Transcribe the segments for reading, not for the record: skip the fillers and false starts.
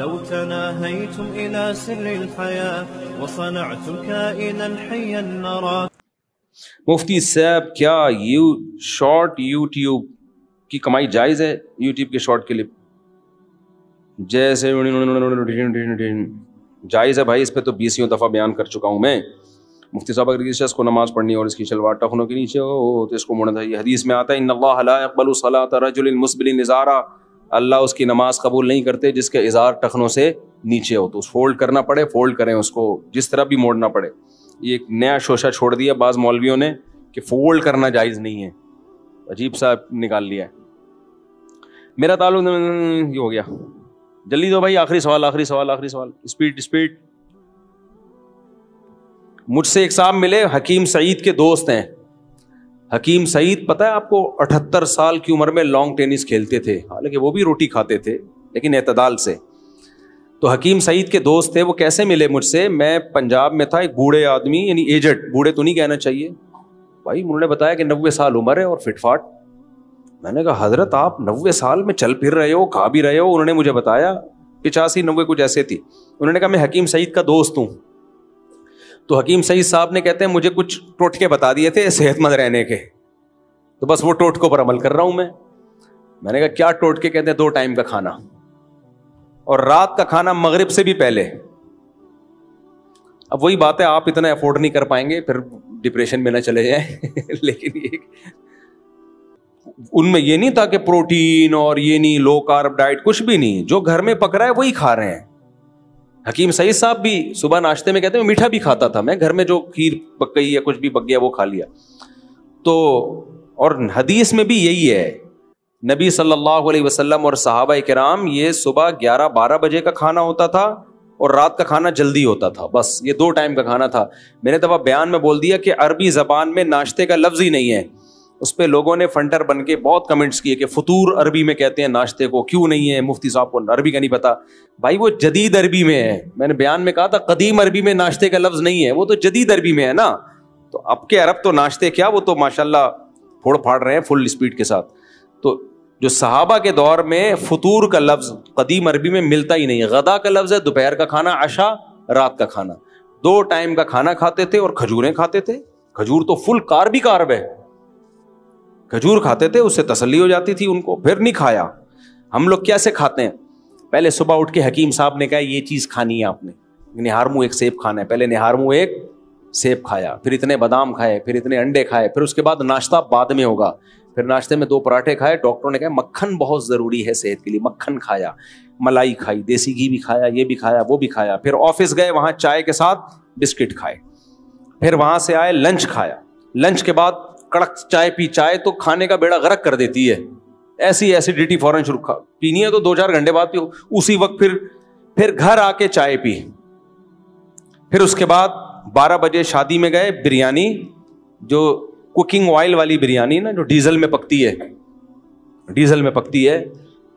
لو تناهيتم إلى سر الحياة وصنعتم كائنا حيا نرى. مفتی صاحب کیا شارٹ یوٹیوب کی کمائی جائز ہے؟ یوٹیوب کے شارٹ کلپ جیسے جائز ہے بھائی، اس پہ تو 20 دفعہ بیان کر چکا ہوں میں. مفتی صاحب اگر کسی شخص کو نماز پڑھنی اور اس کی شلوار ٹخنوں کے نیچے ہو تو اس کو موڑنا چاہیے. حدیث میں آتا ہے ان اللہ لا يقبل صلاة رجل مسبل ازارا، اللہ اس کی نماز قبول نہیں کرتے جس کے ازار ٹخنوں سے نیچے ہو. تو اس فولڈ کرنا پڑے، فولڈ کریں اس کو، جس طرح بھی موڑنا پڑے. یہ ایک نیا شوشہ چھوڑ دیا بعض مولویوں نے کہ فولڈ کرنا جائز نہیں ہے، عجیب سا نکال لیا ہے. میرا تعلق یہ ہو گیا. جلدی دو بھائی، آخری سوال آخری سوال آخری سوال، اسپیڈ اسپیڈ. مجھ سے ایک صاحب ملے، حکیم سعید کے دوست ہیں. حکیم سعید پتہ ہے آپ کو 78 سال کی عمر میں لانگ ٹینس کھیلتے تھے، حالانکہ وہ بھی روٹی کھاتے تھے لیکن اعتدال سے. تو حکیم سعید کے دوست تھے. وہ کیسے ملے مجھ سے؟ میں پنجاب میں تھا، ایک بوڑھے آدمی، یعنی ایجڈ، بوڑھے تو نہیں کہنا چاہیے بھائی، انہوں نے بتایا کہ 90 سال عمر ہے اور فٹ فاٹ. میں نے کہا حضرت آپ 90 سال میں چل پھر رہے ہو، کھا بھی رہے ہو؟ انہوں نے مجھے بتایا 85-90 کچھ ایسے تھی. انہوں نے کہا میں حکیم سعید کا دوست ہوں. تو حکیم سعید صاحب نے کہتے ہیں مجھے کچھ ٹوٹکے بتا دیے تھے صحت مند رہنے کے، تو بس وہ ٹوٹکوں پر عمل کر رہا ہوں میں. میں نے کہا کیا ٹوٹکے؟ کہتے ہیں 2 ٹائم کا کھانا اور رات کا کھانا مغرب سے بھی پہلے. اب وہی بات ہے، آپ اتنا افورڈ نہیں کر پائیں گے، پھر ڈپریشن میں نہ چلے جائیں. لیکن ان میں یہ نہیں تھا کہ پروٹین اور یہ نہیں، لو کارب ڈائٹ، کچھ بھی نہیں. جو گھر میں پک رہا ہے وہی کھا رہے ہیں. حکیم سعید صاحب بھی صبح ناشتے میں کہتے ہیں میٹھا بھی کھاتا تھا میں، گھر میں جو کھیر پک گئی یا کچھ بھی پک گیا وہ کھا لیا. تو اور حدیث میں بھی یہی ہے، نبی صلی اللہ علیہ وسلم اور صحابہ کرام یہ صبح 11-12 بجے کا کھانا ہوتا تھا اور رات کا کھانا جلدی ہوتا تھا. بس یہ 2 ٹائم کا کھانا تھا. میں نے دفعہ بیان میں بول دیا کہ عربی زبان میں ناشتے کا لفظ ہی نہیں ہے. اس پہ لوگوں نے فنٹر بن کے بہت کمنٹس کیے کہ فطور عربی میں کہتے ہیں ناشتے کو، کیوں نہیں ہے؟ مفتی صاحب کو عربی کا نہیں پتا. بھائی وہ جدید عربی میں ہے. میں نے بیان میں کہا تھا قدیم عربی میں ناشتے کا لفظ نہیں ہے، وہ تو جدید عربی میں ہے نا. تو اب کے عرب تو ناشتے کیا، وہ تو ماشاءاللہ پھوڑ پھاڑ رہے ہیں فل اسپیڈ کے ساتھ. تو جو صحابہ کے دور میں فطور کا لفظ قدیم عربی میں ملتا ہی نہیں ہے. غدا کا لفظ ہے، دوپہر کا کھانا، عشاء، رات کا کھانا. 2 ٹائم کا کھانا کھاتے تھے اور کھجوریں کھاتے تھے. کھجور تو فل کارب ہی کارب ہے. کھجور کھاتے تھے، اس سے تسلی ہو جاتی تھی ان کو. پھر نہیں کھایا. ہم لوگ کیسے کھاتے ہیں؟ پہلے صبح اٹھ کے حکیم صاحب نے کہا یہ چیز کھانی ہے آپ نے، نہار منہ ایک سیب کھانا ہے. پہلے نہار منہ ایک سیب کھایا، پھر اتنے بادام کھائے، پھر اتنے انڈے کھائے، پھر اس کے بعد ناشتہ بعد میں ہوگا. پھر ناشتے میں 2 پراٹھے کھائے. ڈاکٹروں نے کہا مکھن بہت ضروری ہے صحت کے لیے، مکھن کھایا، ملائی کھائی، دیسی گھی بھی کھایا، یہ بھی کھایا، وہ بھی کھایا. پھر آفس گئے، وہاں چائے کے ساتھ بسکٹ کھائے. پھر وہاں سے آئے، لنچ کھایا. لنچ کے بعد کڑک چائے پی. چائے تو کھانے کا بیڑا غرق کر دیتی ہے، ایسی ایسیڈیٹی فوراً شروع پینی ہے تو 2-4 گھنٹے بعد پیو. اسی وقت پھر گھر آ کے چائے پی. پھر اس کے بعد 12 بجے شادی میں گئے. بریانی، جو کوکنگ آئل والی بریانی نا، جو ڈیزل میں پکتی ہے، ڈیزل میں پکتی ہے،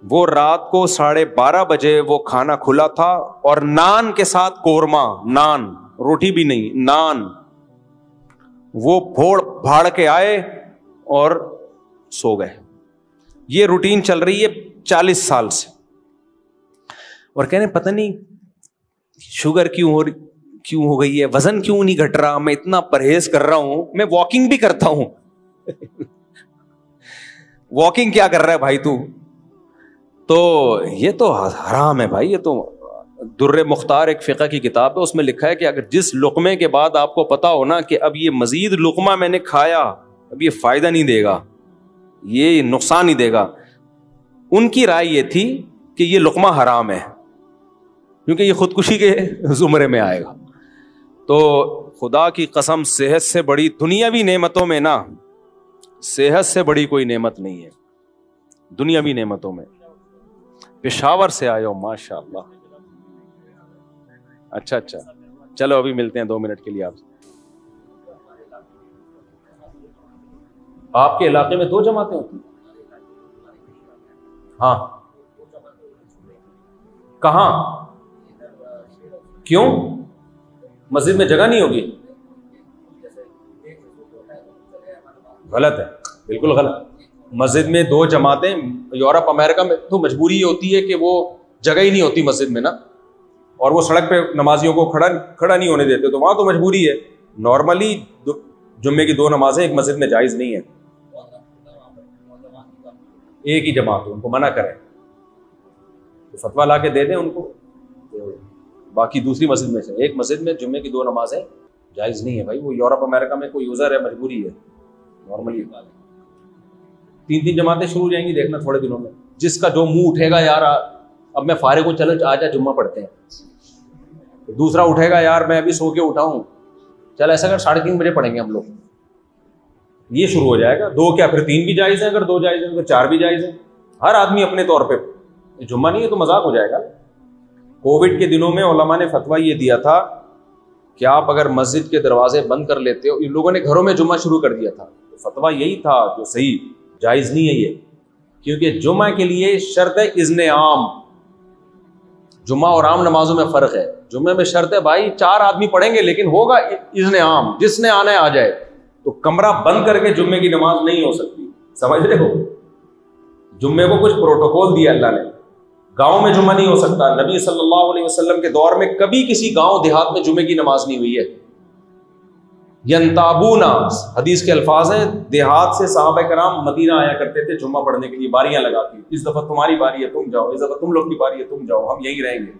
وہ رات کو 12:30 بجے وہ کھانا کھلا تھا. اور نان کے ساتھ قورمہ، نان، روٹی بھی نہیں، نان. وہ پھوڑ پھاڑ کے آئے اور سو گئے. یہ روٹین چل رہی ہے 40 سال سے. اور کہنے پتہ نہیں شوگر کیوں ہو گئی ہے، وزن کیوں نہیں گھٹ رہا، میں اتنا پرہیز کر رہا ہوں، میں واکنگ بھی کرتا ہوں. واکنگ کیا کر رہا ہے بھائی تو یہ تو حرام ہے بھائی. یہ تو در مختار ایک فقہ کی کتاب ہے، اس میں لکھا ہے کہ اگر جس لقمے کے بعد آپ کو پتا ہو نا کہ اب یہ مزید لقمہ میں نے کھایا، اب یہ فائدہ نہیں دے گا، یہ نقصان ہی دے گا. ان کی رائے یہ تھی کہ یہ لقمہ حرام ہے کیونکہ یہ خودکشی کے زمرے میں آئے گا. تو خدا کی قسم، صحت سے بڑی دنیاوی نعمتوں میں نا، صحت سے بڑی کوئی نعمت نہیں ہے دنیاوی نعمتوں میں. پشاور سے آئے ہو، ماشاء اللہ. اچھا چلو ابھی ملتے ہیں 2 منٹ کے لیے. آپ کے علاقے میں 2 جماعتیں ہوتی ہیں؟ ہاں. کہاں؟ کیوں؟ مسجد میں جگہ نہیں ہوگی؟ غلط ہے، بالکل غلط. مسجد میں 2 جماعتیں، یورپ امریکہ میں تو مجبوری یہ ہوتی ہے کہ وہ جگہ ہی نہیں ہوتی مسجد میں نا, اور وہ سڑک پہ نمازیوں کو کھڑا نہیں ہونے دیتے, تو وہاں تو مجبوری ہے. نارملی جمعے کی 2 نمازیں ایک مسجد میں جائز نہیں ہے, ایک ہی جماعت, ان کو منع کریں تو فتویٰ لا کے دے دیں ان کو, باقی دوسری مسجد میں سے ایک مسجد میں جمعے کی 2 نمازیں جائز نہیں ہے بھائی. وہ یورپ امریکہ میں کوئی یوزر ہے, مجبوری ہے. نارملی 3 جماعتیں شروع ہو جائیں گی دیکھنا تھوڑے دنوں میں. جس کا جو منہ اٹھے گا یار اب میں فارغ ہوں, چلو آ جا جمعہ پڑھتے ہیں, دوسرا اٹھے گا یار میں ابھی سو کے اٹھا ہوں, چل ایسا کر 3:30 بجے پڑھیں گے ہم لوگ. یہ شروع ہو جائے گا. 2 کیا پھر 3 بھی جائز ہیں, اگر 2 جائز ہیں تو 4 بھی جائز ہیں. ہر آدمی اپنے طور پہ. جمعہ نہیں ہے تو مذاق ہو جائے گا. کووڈ کے دنوں میں علماء نے فتویٰ یہ دیا تھا کہ آپ اگر مسجد کے دروازے بند کر لیتے ہو, ان لوگوں نے گھروں میں جمعہ شروع کر دیا تھا, تو فتویٰ یہی تھا جو صحیح, جائز نہیں ہے یہ, کیونکہ جمعہ کے لیے شرط ہے اذن عام. جمعہ اور عام نمازوں میں فرق ہے. جمعے میں شرط ہے بھائی 4 آدمی پڑھیں گے لیکن ہوگا اذن عام, جس نے آنا ہے آ جائے. تو کمرہ بند کر کے جمعے کی نماز نہیں ہو سکتی, سمجھ رہے ہو. جمعے کو کچھ پروٹوکول دیا اللہ نے. گاؤں میں جمعہ نہیں ہو سکتا. نبی صلی اللہ علیہ وسلم کے دور میں کبھی کسی گاؤں دیہات میں جمعے کی نماز نہیں ہوئی ہے. ینتابونا حدیث کے الفاظ ہیں, دیہات سے صحابہ کرام مدینہ آیا کرتے تھے جمعہ پڑھنے کے لیے, باریاں لگا کے, اس دفعہ تمہاری باری ہے تم جاؤ, اس دفعہ تم لوگ کی باری ہے تم جاؤ, ہم یہیں رہیں گے.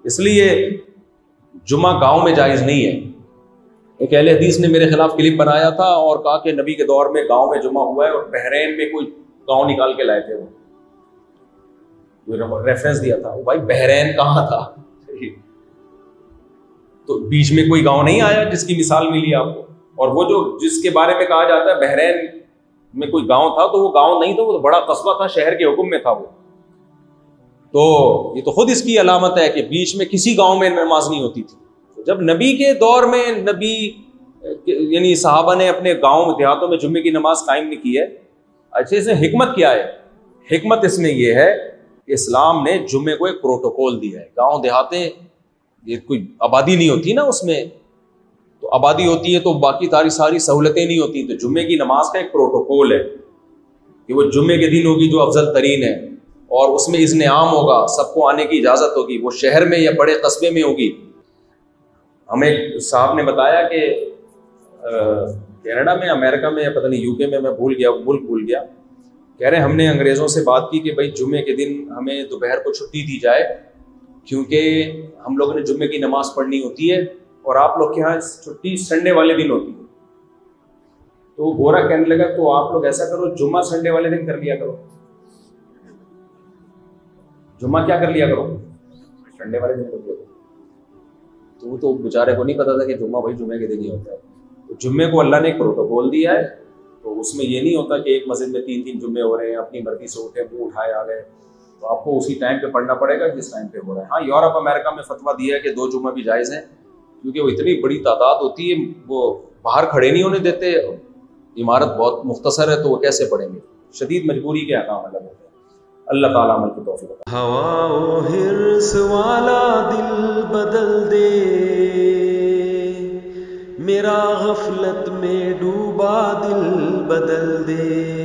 اس لیے جمعہ گاؤں میں جائز نہیں ہے. ایک اہل حدیث نے میرے خلاف کلپ بنایا تھا اور کہا کہ نبی کے دور میں گاؤں میں جمعہ ہوا ہے, اور بحرین میں کوئی گاؤں نکال کے لائے تھے. وہ ریفرنس دیا تھا. بھائی بحرین کہاں تھا, تو بیچ میں کوئی گاؤں نہیں آیا جس کی مثال ملی آپ کو. اور وہ جو جس کے بارے میں کہا جاتا ہے بحرین میں کوئی گاؤں تھا, تو وہ گاؤں نہیں تھا, وہ بڑا قصبہ تھا, شہر کے حکم میں تھا وہ. تو یہ تو خود اس کی علامت ہے کہ بیچ میں کسی گاؤں میں نماز نہیں ہوتی تھی. جب نبی کے دور میں نبی یعنی صحابہ نے اپنے گاؤں دیہاتوں میں جمعے کی نماز قائم نہیں کی ہے. اچھا اس میں حکمت کیا ہے؟ حکمت اس میں یہ ہے کہ اسلام نے جمعے کو ایک پروٹوکول دیا ہے. گاؤں دیہاتیں یہ کوئی آبادی نہیں ہوتی نا اس میں, تو آبادی ہوتی ہے تو باقی ساری سہولتیں نہیں ہوتی. تو جمعے کی نماز کا ایک پروٹوکول ہے کہ وہ جمعے کے دن ہوگی جو افضل ترین ہے, اور اس میں اذن عام ہوگا, سب کو آنے کی اجازت ہوگی. وہ شہر میں یا بڑے قصبے میں ہوگی. ہمیں صاحب نے بتایا کہ کینیڈا میں, امریکہ میں, یا پتہ نہیں UK میں, میں بھول گیا, ملک بھول گیا, کہہ رہے ہم نے انگریزوں سے بات کی کہ بھائی جمعے کے دن ہمیں دوپہر کو چھٹی دی جائے, کیونکہ ہم لوگوں نے جمعے کی نماز پڑھنی ہوتی ہے, اور آپ لوگ کے یہاں چھٹی سنڈے والے دن ہوتی ہے. تو گورا کہنے لگا تو آپ لوگ ایسا کرو, جمعہ سنڈے والے دن کر لیا کرو. جمعہ کیا کر لیا کرو, سنڈے والے دن کر لیا کرو. تو وہ تو بیچارے کو نہیں پتا تھا کہ جمعہ بھائی جمعے کے دن ہی ہوتا ہے. تو جمعے کو اللہ نے ایک پروٹوکول دیا ہے, تو اس میں یہ نہیں ہوتا کہ ایک مسجد میں 3 جمعے ہو رہے ہیں, اپنی مرضی سے اٹھے منہ اٹھائے آ گئے. تو آپ کو اسی ٹائم پہ پڑھنا پڑے گا جس ٹائم پہ ہو رہا ہے. ہاں یورپ امریکہ میں فتویٰ دیا ہے کہ 2 جمعہ بھی جائز ہیں, کیونکہ وہ اتنی بڑی تعداد ہوتی ہے, وہ باہر کھڑے نہیں ہونے دیتے, عمارت بہت مختصر ہے, تو وہ کیسے پڑھیں گے. شدید مجبوری کے احکام الگ ہوتے ہیں. اللہ تعالیٰ عمل کی توفیق عطا فرمائے. ہوا و حرص والا دل بدل دے, میرا غفلت میں ڈوبا دل بدل دے.